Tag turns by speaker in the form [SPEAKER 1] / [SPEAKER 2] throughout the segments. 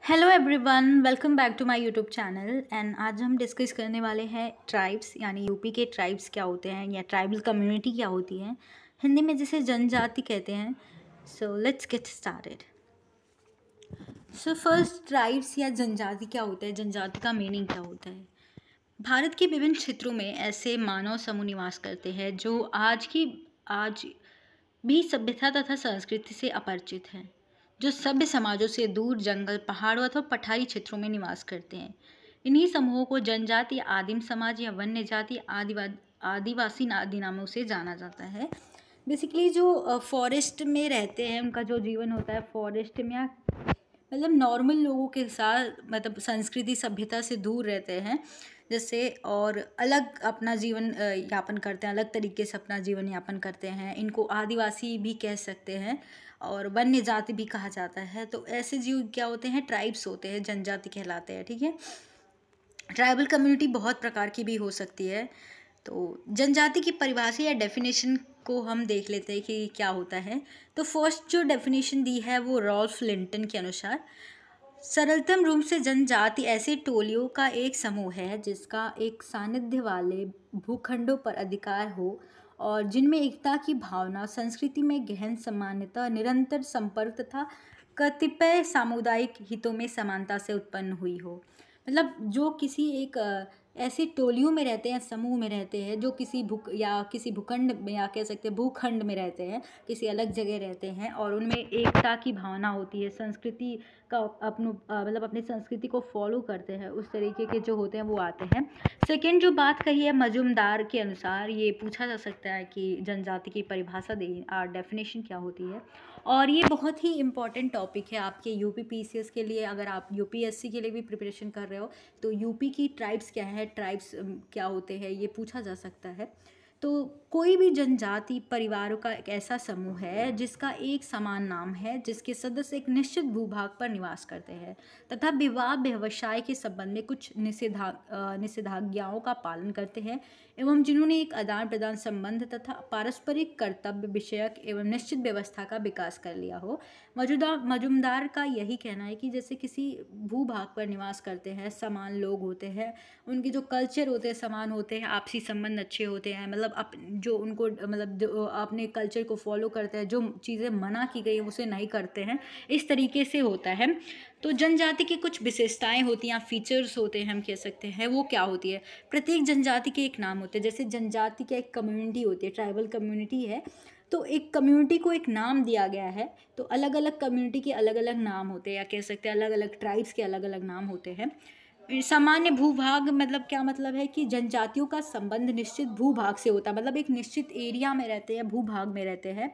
[SPEAKER 1] Hello everyone, welcome back to my YouTube channel. And आज हम discuss करने वाले हैं ट्राइब्स, यानी यूपी के ट्राइब्स क्या होते हैं या ट्राइबल कम्युनिटी क्या होती है, हिंदी में जिसे जनजाति कहते हैं। So let's get started. So first, tribes या जनजाति क्या होता है, जनजाति का मीनिंग क्या होता है। भारत के विभिन्न क्षेत्रों में ऐसे मानव समूह निवास करते हैं जो आज भी सभ्यता तथा संस्कृति से अपरिचित हैं, जो सभ्य समाजों से दूर जंगल, पहाड़ों अथवा पठारी क्षेत्रों में निवास करते हैं। इन्हीं समूहों को जनजाति, आदिम समाज या वन्य जाति, आदिवासी आदि नामों से जाना जाता है। बेसिकली जो फॉरेस्ट में रहते हैं, उनका जो जीवन होता है फॉरेस्ट में, या मतलब नॉर्मल लोगों के साथ, मतलब संस्कृति सभ्यता से दूर रहते हैं जैसे, और अलग अपना जीवन यापन करते हैं, अलग तरीके से अपना जीवन यापन करते हैं। इनको आदिवासी भी कह सकते हैं और वन्य जाति भी कहा जाता है। तो ऐसे जीव क्या होते हैं, ट्राइब्स होते हैं, जनजाति कहलाते हैं। ठीक है। ट्राइबल कम्युनिटी बहुत प्रकार की भी हो सकती है। तो जनजाति की परिभाषा या डेफिनेशन को हम देख लेते हैं कि क्या होता है। तो फर्स्ट जो डेफिनेशन दी है वो रॉल्फ लिंटन के अनुसार, सरलतम रूप से जनजाति ऐसे टोलियों का एक समूह है जिसका एक सानिध्य वाले भूखंडों पर अधिकार हो और जिनमें एकता की भावना, संस्कृति में गहन समानता, निरंतर संपर्क तथा कतिपय सामुदायिक हितों में समानता से उत्पन्न हुई हो। मतलब जो किसी एक ऐसी टोलियों में रहते हैं, समूह में रहते हैं, जो किसी भूखंड में, या कह सकते हैं भूखंड में रहते हैं, किसी अलग जगह रहते हैं और उनमें एकता की भावना होती है, संस्कृति का मतलब अपनी संस्कृति को फॉलो करते हैं, उस तरीके के जो होते हैं वो आते हैं। सेकेंड जो बात कही है मजुमदार के अनुसार, ये पूछा जा सकता है कि जनजाति की परिभाषा डेफिनेशन क्या होती है। और ये बहुत ही इम्पॉर्टेंट टॉपिक है आपके यूपी पीसीएस के लिए। अगर आप यूपीएससी के लिए भी प्रिपरेशन कर रहे हो तो यूपी की ट्राइब्स क्या है, ट्राइब्स क्या होते हैं, ये पूछा जा सकता है। तो कोई भी जनजाति परिवारों का एक ऐसा समूह है जिसका एक समान नाम है, जिसके सदस्य एक निश्चित भूभाग पर निवास करते हैं तथा विवाह व्यवसाय के संबंध में कुछ निषेधाज्ञाओं का पालन करते हैं, एवं जिन्होंने एक आदान प्रदान संबंध तथा पारस्परिक कर्तव्य विषयक एवं निश्चित व्यवस्था का विकास कर लिया हो। मजुमदार का यही कहना है कि जैसे किसी भूभाग पर निवास करते हैं, समान लोग होते हैं, उनके जो कल्चर होते हैं समान होते हैं, आपसी संबंध अच्छे होते हैं, मतलब जो उनको मतलब जो अपने कल्चर को फॉलो करते हैं, जो चीज़ें मना की गई हैं उसे नहीं करते हैं, इस तरीके से होता है। तो जनजाति की कुछ विशेषताएं होती हैं, फीचर्स होते हैं, हम कह सकते हैं, वो क्या होती है। प्रत्येक जनजाति के एक नाम होते हैं। जैसे जनजाति की एक कम्युनिटी होती है, ट्राइबल कम्युनिटी है, तो एक कम्युनिटी को एक नाम दिया गया है, तो अलग अलग कम्युनिटी के अलग अलग नाम होते हैं, या कह सकते हैं अलग अलग ट्राइब्स के अलग अलग नाम होते हैं। सामान्य भूभाग मतलब क्या मतलब है कि जनजातियों का संबंध निश्चित भूभाग से होता है, मतलब एक निश्चित एरिया में रहते हैं, भूभाग में रहते हैं,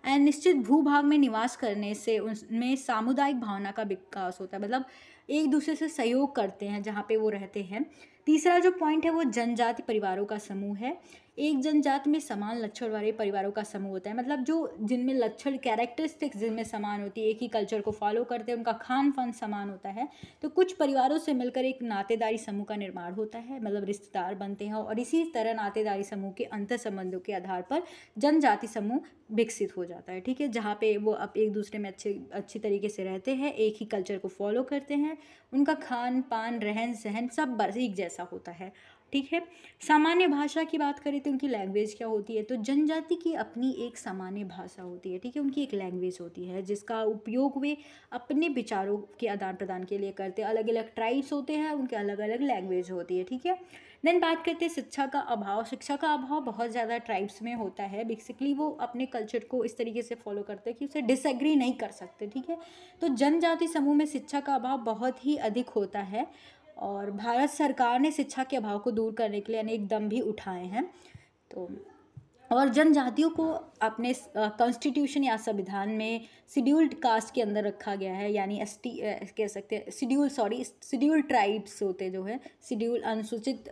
[SPEAKER 1] एंड निश्चित भूभाग में निवास करने से उनमें सामुदायिक भावना का विकास होता है, मतलब एक दूसरे से सहयोग करते हैं जहाँ पे वो रहते हैं। तीसरा जो पॉइंट है वो जनजाति परिवारों का समूह है। एक जनजाति में समान लक्षण वाले परिवारों का समूह होता है, मतलब जो जिनमें लक्षण कैरेक्टरिस्टिक्स जिनमें समान होती है, एक ही कल्चर को फॉलो करते हैं, उनका खान पान समान होता है, तो कुछ परिवारों से मिलकर एक नातेदारी समूह का निर्माण होता है, मतलब रिश्तेदार बनते हैं, और इसी तरह नातेदारी समूह के अंतर संबंधों के आधार पर जनजाति समूह विकसित हो जाता है। ठीक है, जहाँ पे वो अब एक दूसरे में अच्छी तरीके से रहते हैं, एक ही कल्चर को फॉलो करते हैं, उनका खान पान रहन सहन सब एक जैसा होता है। ठीक है। सामान्य भाषा की बात करें तो उनकी लैंग्वेज क्या होती है, तो जनजाति की अपनी एक सामान्य भाषा होती है। ठीक है, उनकी एक लैंग्वेज होती है जिसका उपयोग वे अपने विचारों के आदान प्रदान के लिए करते हैं। अलग अलग ट्राइब्स होते हैं, उनके अलग अलग लैंग्वेज होती है। ठीक है। देन बात करते हैं शिक्षा का अभाव। शिक्षा का अभाव बहुत ज़्यादा ट्राइब्स में होता है। बेसिकली वो अपने कल्चर को इस तरीके से फॉलो करते हैं कि उसे डिसएग्री नहीं कर सकते। ठीक है, तो जनजाति समूह में शिक्षा का अभाव बहुत ही अधिक होता है, और भारत सरकार ने शिक्षा के अभाव को दूर करने के लिए अनेक कदम भी उठाए हैं। तो और जनजातियों को अपने कॉन्स्टिट्यूशन या संविधान में शेड्यूल्ड कास्ट के अंदर रखा गया है, यानी एसटी कह सकते हैं, शेड्यूल ट्राइब्स होते जो है, शेड्यूल अनुसूचित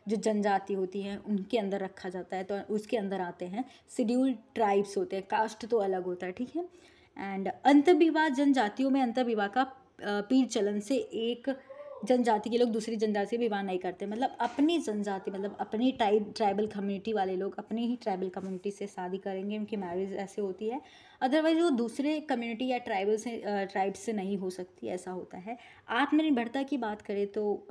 [SPEAKER 1] जो जनजाति होती हैं उनके अंदर रखा जाता है, तो उसके अंदर आते हैं शेड्यूल ट्राइब्स होते हैं, कास्ट तो अलग होता है। ठीक है। एंड अंतर्विवाह, जनजातियों में अंतर्विवाह का पीर चलन से एक जनजाति के लोग दूसरी जनजाति से विवाह नहीं करते, मतलब अपनी जनजाति, मतलब अपनी ट्राइबल कम्युनिटी वाले लोग अपनी ही ट्राइबल कम्युनिटी से शादी करेंगे, उनकी मैरिज ऐसे होती है। अदरवाइज वो दूसरे कम्युनिटी या ट्राइब्स से नहीं हो सकती, ऐसा होता है। आत्मनिर्भरता की बात करें तो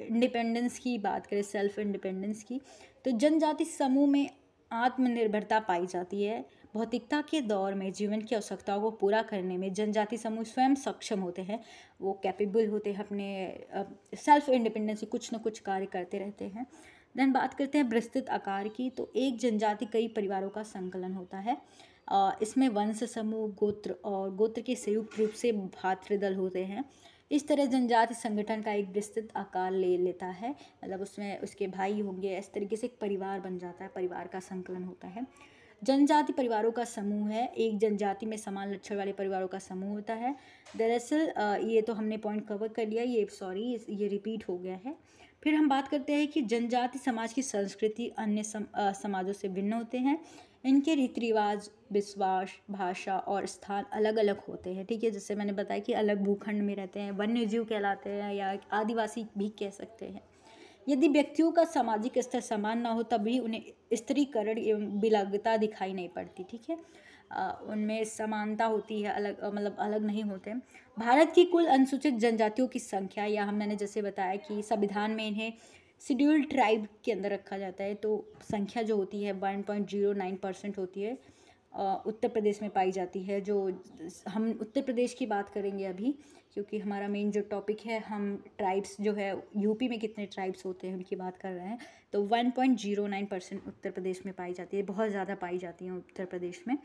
[SPEAKER 1] इंडिपेंडेंस की बात करें, सेल्फ इंडिपेंडेंस की, तो जनजाति समूह में आत्मनिर्भरता पाई जाती है। भौतिकता के दौर में जीवन की आवश्यकताओं को पूरा करने में जनजाति समूह स्वयं सक्षम होते हैं, वो कैपेबल होते हैं, अपने सेल्फ इंडिपेंडेंस से कुछ न कुछ कार्य करते रहते हैं। देन बात करते हैं विस्तृत आकार की, तो एक जनजाति कई परिवारों का संकलन होता है। इसमें वंश समूह, गोत्र और गोत्र के संयुक्त रूप से भातृदल होते हैं। इस तरह जनजाति संगठन का एक विस्तृत आकार ले लेता है, मतलब उसमें उसके भाई होंगे, इस तरीके से एक परिवार बन जाता है, परिवार का संकलन होता है। जनजाति परिवारों का समूह है, एक जनजाति में समान लक्षण वाले परिवारों का समूह होता है। दरअसल ये तो हमने पॉइंट कवर कर लिया, ये रिपीट हो गया है। फिर हम बात करते हैं कि जनजाति समाज की संस्कृति अन्य समाजों से भिन्न होते हैं। इनके रीति रिवाज, विश्वास, भाषा और स्थान अलग अलग होते हैं, ठीक है। जैसे मैंने बताया कि अलग भूखंड में रहते हैं, वन्य जीव कहलाते हैं या आदिवासी भी कह सकते हैं। यदि व्यक्तियों का सामाजिक स्तर समान ना हो तब भी उन्हें स्त्रीकरण एवं विलग्नता दिखाई नहीं पड़ती, ठीक है। उनमें समानता होती है, अलग मतलब अलग नहीं होते। भारत की कुल अनुसूचित जनजातियों की संख्या, या मैंने जैसे बताया कि संविधान में इन्हें शेड्यूल्ड ट्राइब के अंदर रखा जाता है, तो संख्या जो होती है 1.09% होती है, उत्तर प्रदेश में पाई जाती है। जो हम उत्तर प्रदेश की बात करेंगे अभी, क्योंकि हमारा मेन जो टॉपिक है, हम ट्राइब्स जो है यूपी में कितने ट्राइब्स होते हैं उनकी बात कर रहे हैं, तो 1.09% उत्तर प्रदेश में पाई जाती है, बहुत ज़्यादा पाई जाती हैं उत्तर प्रदेश में।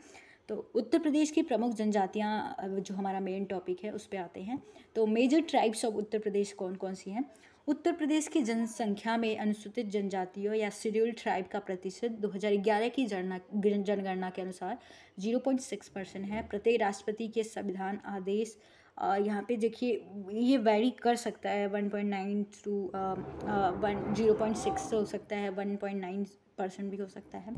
[SPEAKER 1] तो उत्तर प्रदेश की प्रमुख जनजातियाँ जो हमारा मेन टॉपिक है उस पर आते हैं। तो major tribes of Uttar Pradesh कौन कौन सी हैं? उत्तर प्रदेश की जनसंख्या में अनुसूचित जनजातियों या शेड्यूल्ड ट्राइब का प्रतिशत 2011 की जनगणना के अनुसार 0.6% है। प्रत्येक राष्ट्रपति के संविधान आदेश, यहाँ पे देखिए ये वैरी कर सकता है, 1.9 टू 0.6 हो सकता है, 1.9% भी हो सकता है।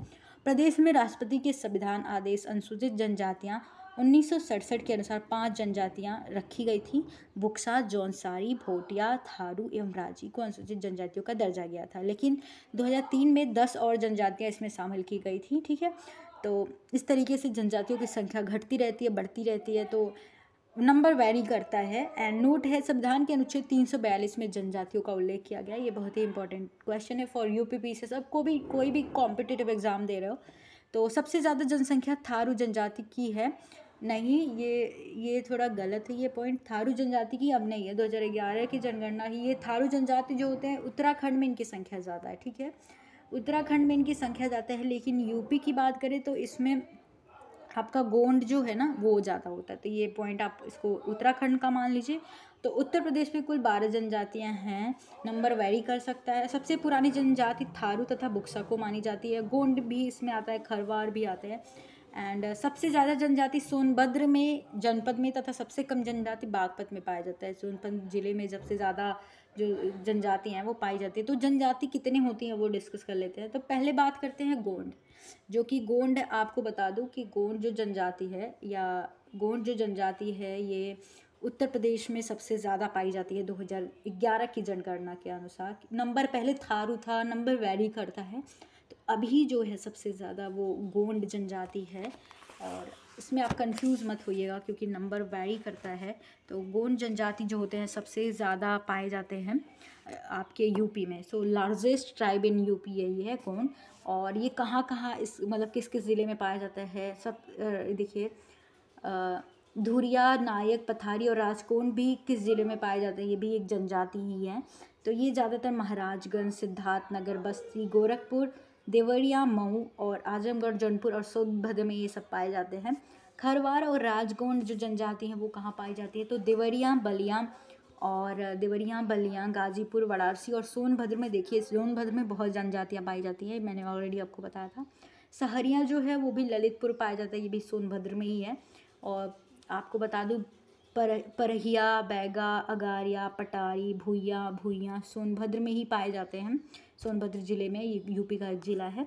[SPEAKER 1] प्रदेश में राष्ट्रपति के संविधान आदेश अनुसूचित जनजातियाँ 1967 के अनुसार 5 जनजातियां रखी गई थी। बुक्सा, जौनसारी, भोटिया, थारू एवं राजी को अनुसूचित जनजातियों का दर्जा गया था, लेकिन 2003 में 10 और जनजातियां इसमें शामिल की गई थी, ठीक है। तो इस तरीके से जनजातियों की संख्या घटती रहती है, बढ़ती रहती है, तो नंबर वैरी करता है। एंड नोट है, संविधान के अनुच्छेद 342 में जनजातियों का उल्लेख किया गया। ये बहुत ही इंपॉर्टेंट क्वेश्चन है फॉर यूपी से, सब को भी कोई भी कॉम्पिटिटिव एग्जाम दे रहे हो तो सबसे ज़्यादा जनसंख्या थारू जनजाति की है। नहीं, ये थोड़ा गलत है, ये पॉइंट थारू जनजाति की अब नहीं है, 2011 की जनगणना ही। ये थारू जनजाति जो होते हैं उत्तराखंड में इनकी संख्या ज़्यादा है, ठीक है, उत्तराखंड में इनकी संख्या ज़्यादा है। लेकिन यूपी की बात करें तो इसमें आपका गोंड जो है ना वो ज़्यादा होता है, तो ये पॉइंट आप इसको उत्तराखंड का मान लीजिए। तो उत्तर प्रदेश में कुल 12 जनजातियां हैं, नंबर वैरी कर सकता है। सबसे पुरानी जनजाति थारू तथा बुक्सा को मानी जाती है, गोंड भी इसमें आता है, खरवार भी आते हैं। एंड सबसे ज़्यादा जनजाति सोनभद्र में जनपद में तथा सबसे कम जनजाति बागपत में पाया जाता है। सोनभद्र जिले में सबसे ज़्यादा जो जनजाति हैं वो पाई जाती है। तो जनजाति कितनी होती हैं वो डिस्कस कर लेते हैं। तो पहले बात करते हैं गोंड, जो कि गोंड, आपको बता दूं कि गोंड जो जनजाति है ये उत्तर प्रदेश में सबसे ज़्यादा पाई जाती है 2011 की जनगणना के अनुसार। नंबर पहले थारू था, नंबर वैरी करता है, तो अभी जो है सबसे ज़्यादा वो गोंड जनजाति है। और इसमें आप कंफ्यूज मत होइएगा क्योंकि नंबर वैरी करता है। तो गोंड जनजाति जो होते हैं सबसे ज़्यादा पाए जाते हैं आपके यूपी में। So largest tribe in UP यही है गोंड। और ये कहाँ कहाँ इस मतलब किस किस ज़िले में पाया जाता है सब देखिए, धुरिया, नायक, पथारी और राजकोंड भी किस ज़िले में पाए जाते हैं, ये भी एक जनजाति ही है। तो ये ज़्यादातर महाराजगंज, सिद्धार्थनगर, बस्ती, गोरखपुर, देवरिया, मऊ और आजमगढ़, जौनपुर और सोनभद्र में ये सब पाए जाते हैं। खरवार और राजगोंड जो जनजाति हैं वो कहाँ पाई जाती है, तो देवरिया, बलिया, गाजीपुर, वाराणसी और सोनभद्र में। देखिए सोनभद्र में बहुत जनजातियाँ पाई जाती हैं, मैंने ऑलरेडी आपको बताया था। सहरिया जो है वो भी ललितपुर पाया जाता है, ये भी सोनभद्र में ही है। और आपको बता दूँ परहिया, बैगा, अगारिया, पटारी, भुइयाँ सोनभद्र में ही पाए जाते हैं, सोनभद्र ज़िले में, ये यूपी का एक ज़िला है।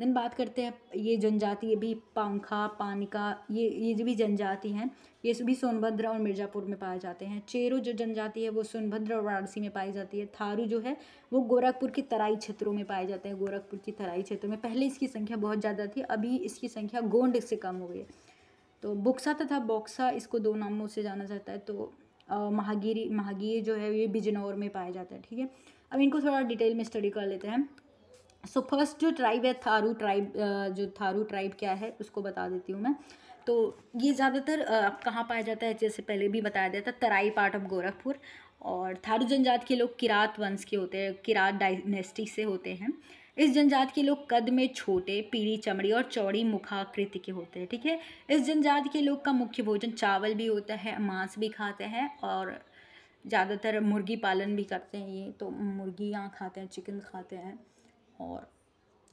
[SPEAKER 1] देन बात करते हैं ये जनजाति, ये भी पांखा, पानिका, ये जो भी जनजाति हैं ये सभी सोनभद्र और मिर्ज़ापुर में पाए जाते हैं। चेरो जो जनजाति है वो सोनभद्र और वाराणसी में पाई जाती है। थारू जो है वो गोरखपुर के तराई क्षेत्रों में पाए जाते हैं, गोरखपुर की तराई क्षेत्रों में। पहले इसकी संख्या बहुत ज़्यादा थी, अभी इसकी संख्या गोंड से कम हो गई है। तो बुक्सा तथा बॉक्सा, इसको 2 नामों से जाना जाता है। तो महागीर जो है ये बिजनौर में पाया जाता है, ठीक है। अब इनको थोड़ा डिटेल में स्टडी कर लेते हैं। सो फर्स्ट जो ट्राइब है थारू ट्राइब, जो थारू ट्राइब क्या है उसको बता देती हूँ मैं। तो ये ज़्यादातर कहाँ पाया जाता है, जैसे पहले भी बताया गया था, तराई पार्ट ऑफ गोरखपुर। और थारू जनजाति के लोग किरात वंश के होते हैं, किरात डायनेस्टी से होते हैं। इस जनजाति के लोग कद में छोटे, पीली चमड़ी और चौड़ी मुखाकृति के होते हैं, ठीक है। इस जनजाति के लोग का मुख्य भोजन चावल भी होता है, मांस भी खाते हैं और ज़्यादातर मुर्गी पालन भी करते हैं ये। तो मुर्गियाँ खाते हैं, चिकन खाते हैं और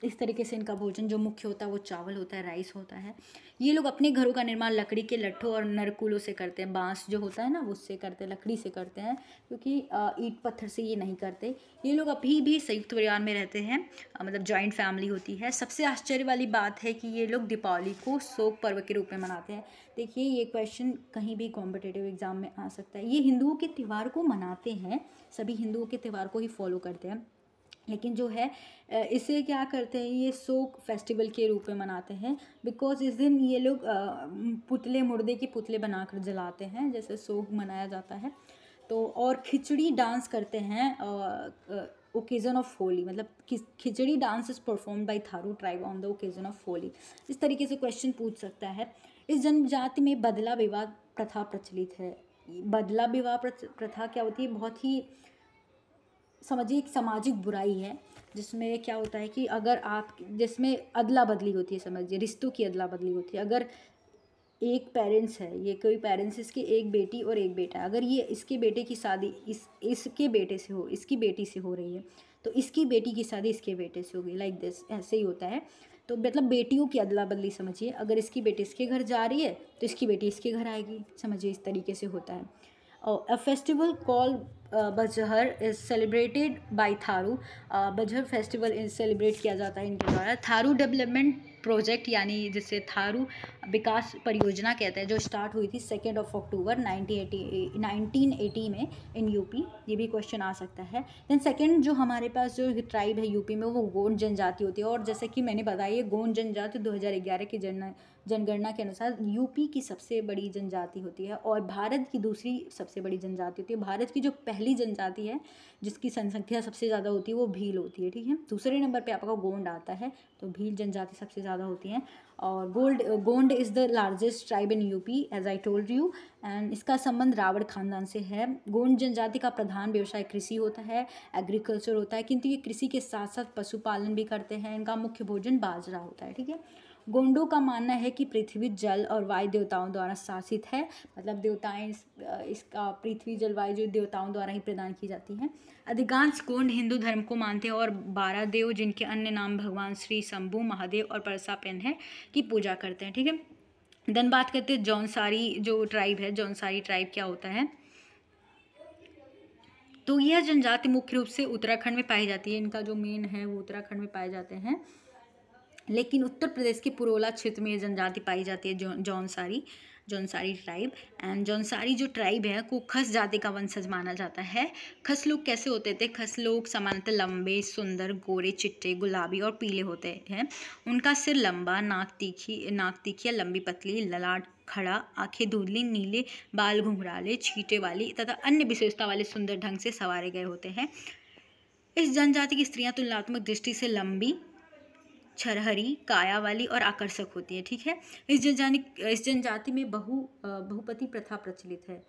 [SPEAKER 1] इस तरीके से इनका भोजन जो मुख्य होता है वो चावल होता है, राइस होता है। ये लोग अपने घरों का निर्माण लकड़ी के लट्ठों और नरकुलों से करते हैं। बांस जो होता है ना उससे करते हैं, लकड़ी से करते हैं, क्योंकि ईंट पत्थर से ये नहीं करते। ये लोग अभी भी संयुक्त परिवार में रहते हैं, मतलब जॉइंट फैमिली होती है। सबसे आश्चर्य वाली बात है कि ये लोग दीपावली को शोक पर्व के रूप में मनाते हैं। देखिए ये क्वेश्चन कहीं भी कॉम्पिटिटिव एग्जाम में आ सकता है। ये हिंदुओं के त्यौहार को मनाते हैं, सभी हिंदुओं के त्यौहार को ही फॉलो करते हैं, लेकिन जो है इसे क्या करते हैं, ये शोक फेस्टिवल के रूप में मनाते हैं। बिकॉज इस दिन ये लोग पुतले, मुर्दे के पुतले बनाकर जलाते हैं, जैसे शोक मनाया जाता है। तो और खिचड़ी डांस करते हैं ओकेज़न ऑफ होली, मतलब khichdi dance is perform by Tharu tribe on the occasion of Holi. इस तरीके से क्वेश्चन पूछ सकता है। इस जनजाति में बदला विवाह प्रथा प्रचलित है। बदला विवाह प्रथा क्या होती है, बहुत ही समझिए एक सामाजिक बुराई है, जिसमें क्या होता है कि अगर आप, जिसमें अदला बदली होती है, समझिए रिश्तों की अदला बदली होती है। अगर एक पेरेंट्स है, ये कोई पेरेंट्स, इसकी एक बेटी और एक बेटा, अगर ये इसके बेटे की शादी इसके बेटे से हो, इसकी बेटी से हो रही है, तो इसकी बेटी की शादी इसके बेटे से होगी, लाइक दिस, ऐसे ही होता है। तो मतलब बेटियों की अदला बदली समझिए, अगर इसकी बेटी इसके घर जा रही है तो इसकी बेटी इसके घर आएगी, समझिए इस तरीके से होता है। A festival called Bajhar is celebrated by Tharu. Bajhar festival celebrate किया जाता है इनके द्वारा। थारू डेवलपमेंट प्रोजेक्ट, यानी जिसे थारू विकास परियोजना कहते हैं, जो स्टार्ट हुई थी 2 अक्टूबर 1980 में इन यूपी। ये भी क्वेश्चन आ सकता है। देन सेकेंड जो हमारे पास जो ट्राइब है यूपी में वो गोंड जनजाति होती है। और जैसे कि मैंने बताया, ये गोंड जनजाति 2011 की जनगणना के अनुसार यूपी की सबसे बड़ी जनजाति होती है और भारत की दूसरी सबसे बड़ी जनजाति होती है। भारत की जो पहली जनजाति है जिसकी जनसंख्या सबसे ज़्यादा होती है वो भील होती है, ठीक है। दूसरे नंबर पे आपका गोंड आता है, तो भील जनजाति सबसे ज़्यादा होती है। और Gond is the largest tribe in UP as I told you, and इसका संबंध रावण खानदान से है। गोंड जनजाति का प्रधान व्यवसाय कृषि होता है, एग्रीकल्चर होता है, किंतु ये कृषि के साथ साथ पशुपालन भी करते हैं। इनका मुख्य भोजन बाजरा होता है, ठीक है। गोंडों का मानना है कि पृथ्वी जल और वायु देवताओं द्वारा शासित है, मतलब देवताएं इसका पृथ्वी जल वायु जो देवताओं द्वारा ही प्रदान की जाती हैं। अधिकांश गोंड हिंदू धर्म को मानते हैं और 12 देव, जिनके अन्य नाम भगवान श्री शंभु, महादेव और परसापेन है, की पूजा करते हैं, ठीक है। देन बात करते हैं जौनसारी जो ट्राइब है। जौनसारी ट्राइब क्या होता है, तो यह जनजाति मुख्य रूप से उत्तराखंड में पाई जाती है। इनका जो मेन है वो उत्तराखंड में पाए जाते हैं, लेकिन उत्तर प्रदेश के पुरोला क्षेत्र में ये जनजाति पाई जाती है, जौनसारी ट्राइब। एंड जौनसारी जो ट्राइब है को खस जाति का वंशज माना जाता है। खस लोग कैसे होते थे, खस लोग सामान्यतः लंबे, सुंदर, गोरे, चिट्टे, गुलाबी और पीले होते हैं। उनका सिर लंबा, नाक तीखी या लंबी पतली, ललाट खड़ा, आंखें धुंधली, नीले बाल घुंघराले, छींटे वाली तथा अन्य विशेषता वाले सुंदर ढंग से संवारे गए होते हैं। इस जनजाति की स्त्रियां तुलनात्मक दृष्टि से लंबी, छरहरी, काया वाली और आकर्षक होती है, ठीक है। इस जनजाति में बहुपति प्रथा प्रचलित है।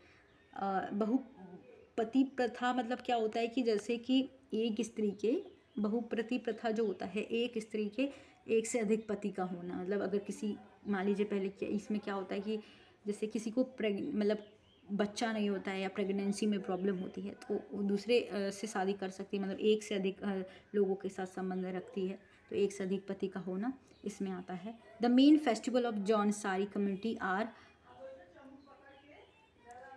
[SPEAKER 1] बहुपति प्रथा मतलब क्या होता है कि जैसे कि एक स्त्री के, बहुपति प्रथा जो होता है एक स्त्री के एक से अधिक पति का होना। मतलब अगर किसी, मान लीजिए पहले इसमें क्या होता है कि जैसे किसी को मतलब बच्चा नहीं होता है या प्रेगनेंसी में प्रॉब्लम होती है तो वो दूसरे से शादी कर सकती है, मतलब एक से अधिक लोगों के साथ संबंध रखती है, तो एक से अधिक पति का होना इसमें आता है। The main festival of Jaunsari community are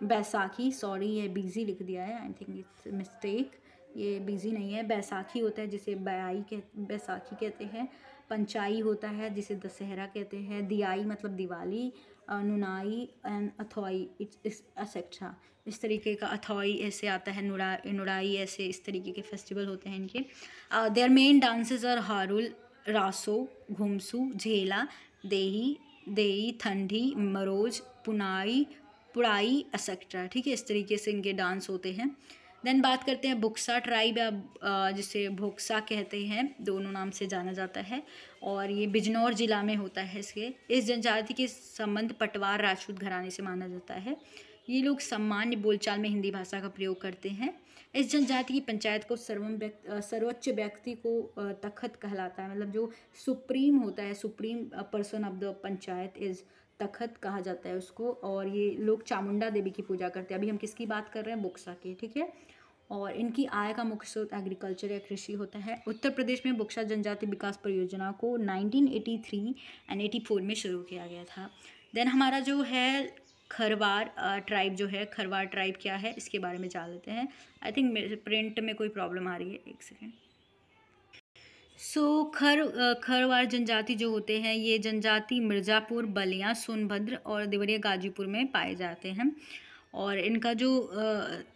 [SPEAKER 1] Baisakhi, sorry ये बिजी लिख दिया है, आई थिंक इट्स मिस्टेक, ये बिजी नहीं है, बैसाखी होता है जिसे बैसाखी कहते हैं। पंचाई होता है जिसे दशहरा कहते हैं, दियाई मतलब दिवाली, नुनाई एंड अथवाई इट्स एसेट्रा। इस तरीके का अथवाई ऐसे आता है, नुड़ाई ऐसे, इस तरीके के फेस्टिवल होते हैं इनके। There main dances are Harul, Raso, Ghumsu, Jhela, Dehi, देई, ठंडी, मरोज, पुड़ाई एक्सेट्रा। ठीक है, इस तरीके से इनके डांस होते हैं। देन बात करते हैं बुक्सा ट्राइब, या जिसे भोक्सा कहते हैं, दोनों नाम से जाना जाता है, और ये बिजनौर जिला में होता है। इस जनजाति के संबंध पटवार राजपूत घराने से माना जाता है। ये लोग सामान्य बोलचाल में हिंदी भाषा का प्रयोग करते हैं। इस जनजाति की पंचायत को सर्वोच्च व्यक्ति को तखत कहलाता है, मतलब जो सुप्रीम होता है, supreme person of the panchayat is तखत कहा जाता है उसको। और ये लोग चामुंडा देवी की पूजा करते हैं। अभी हम किसकी बात कर रहे हैं? बुक्सा की। ठीक है, और इनकी आय का मुख्य स्रोत एग्रीकल्चर या कृषि होता है। उत्तर प्रदेश में बुक्सा जनजाति विकास परियोजना को 1983 एंड 84 में शुरू किया गया था। देन हमारा जो है खरवार ट्राइब जो है, खरवार ट्राइब क्या है इसके बारे में जान लेते हैं। आई थिंक मेरे प्रिंट में कोई प्रॉब्लम आ रही है, एक सेकेंड। खरवार जनजाति जो होते हैं, ये जनजाति मिर्ज़ापुर, बलिया, सोनभद्र और देवरिया गाजीपुर में पाए जाते हैं। और इनका जो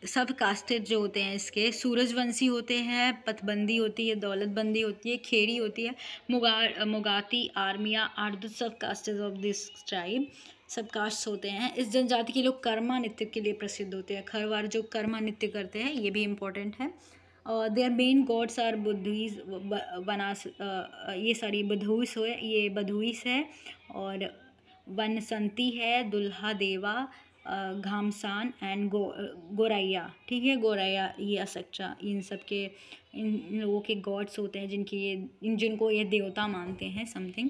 [SPEAKER 1] सब कास्टेड जो होते हैं इसके, सूरजवंशी होते हैं, पतबंदी होती है, दौलतबंदी होती है, खेड़ी होती है, मुगाती, Armiya are the sub castes of this tribe. Sub caste होते हैं। इस जनजाति के लोग कर्मा नृत्य के लिए प्रसिद्ध होते हैं। खरवार जो कर्मा नृत्य करते हैं ये भी इम्पोर्टेंट है। देयर मेन गॉड्स आर बुद्धीज, ये सारी बधूस है, ये बधुइस है, और वनसंती है, दुल्हा देवा, घामसान एंड गोरैया। ठीक है, गोरैया ये एक्सेट्रा, इन सब के इन लोगों के गॉड्स होते हैं जिनको ये देवता मानते हैं समथिंग।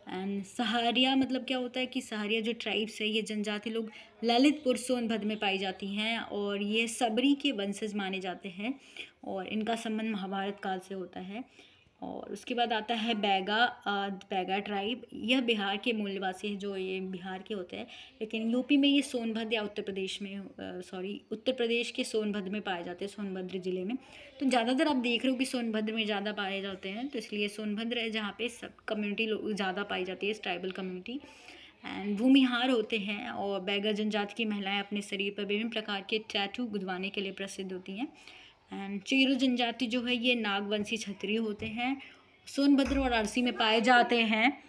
[SPEAKER 1] एंड सहारिया मतलब क्या होता है कि सहारिया जो ट्राइब्स है, ये जनजाति लोग ललितपुर सोनभद्र में पाई जाती हैं, और ये सबरी के वंशज माने जाते हैं, और इनका संबंध महाभारत काल से होता है। और उसके बाद आता है बैगा ट्राइब। यह बिहार के मूल निवासी है, जो ये बिहार के होते हैं, लेकिन यूपी में ये सोनभद्र या उत्तर प्रदेश के सोनभद्र में पाए जाते हैं, सोनभद्र ज़िले में। तो ज़्यादातर आप देख रहे हो कि सोनभद्र में ज़्यादा पाए जाते हैं, तो इसलिए सोनभद्र है जहाँ पे सब कम्युनिटी लोग ज़्यादा पाई जाती है, ट्राइबल कम्युनिटी। एंड भूमिहार होते हैं, और बैगा जनजाति की महिलाएँ अपने शरीर पर विभिन्न प्रकार के टैटू गुदवाने के लिए प्रसिद्ध होती हैं। एंड चीरो जनजाति जो है, ये नागवंशी क्षत्रिय होते हैं, सोनभद्र और वाराणसी में पाए जाते हैं।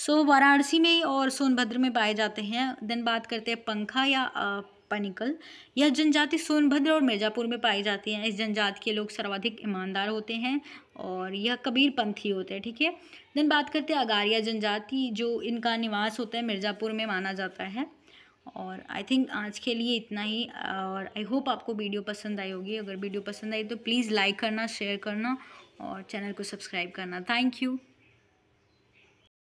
[SPEAKER 1] वाराणसी में और सोनभद्र में पाए जाते हैं। देन बात करते हैं पंखा या पनिकल। यह जनजाति सोनभद्र और मिर्ज़ापुर में पाई जाती है। इस जनजाति के लोग सर्वाधिक ईमानदार होते हैं, और यह कबीर पंथी होते हैं। ठीक है, देन बात करते हैं अगारिया जनजाति, जो इनका निवास होता है मिर्ज़ापुर में माना जाता है। और आई थिंक आज के लिए इतना ही, और आई होप आपको वीडियो पसंद आई होगी। अगर वीडियो पसंद आई तो प्लीज़ लाइक करना, शेयर करना और चैनल को सब्सक्राइब करना। Thank you.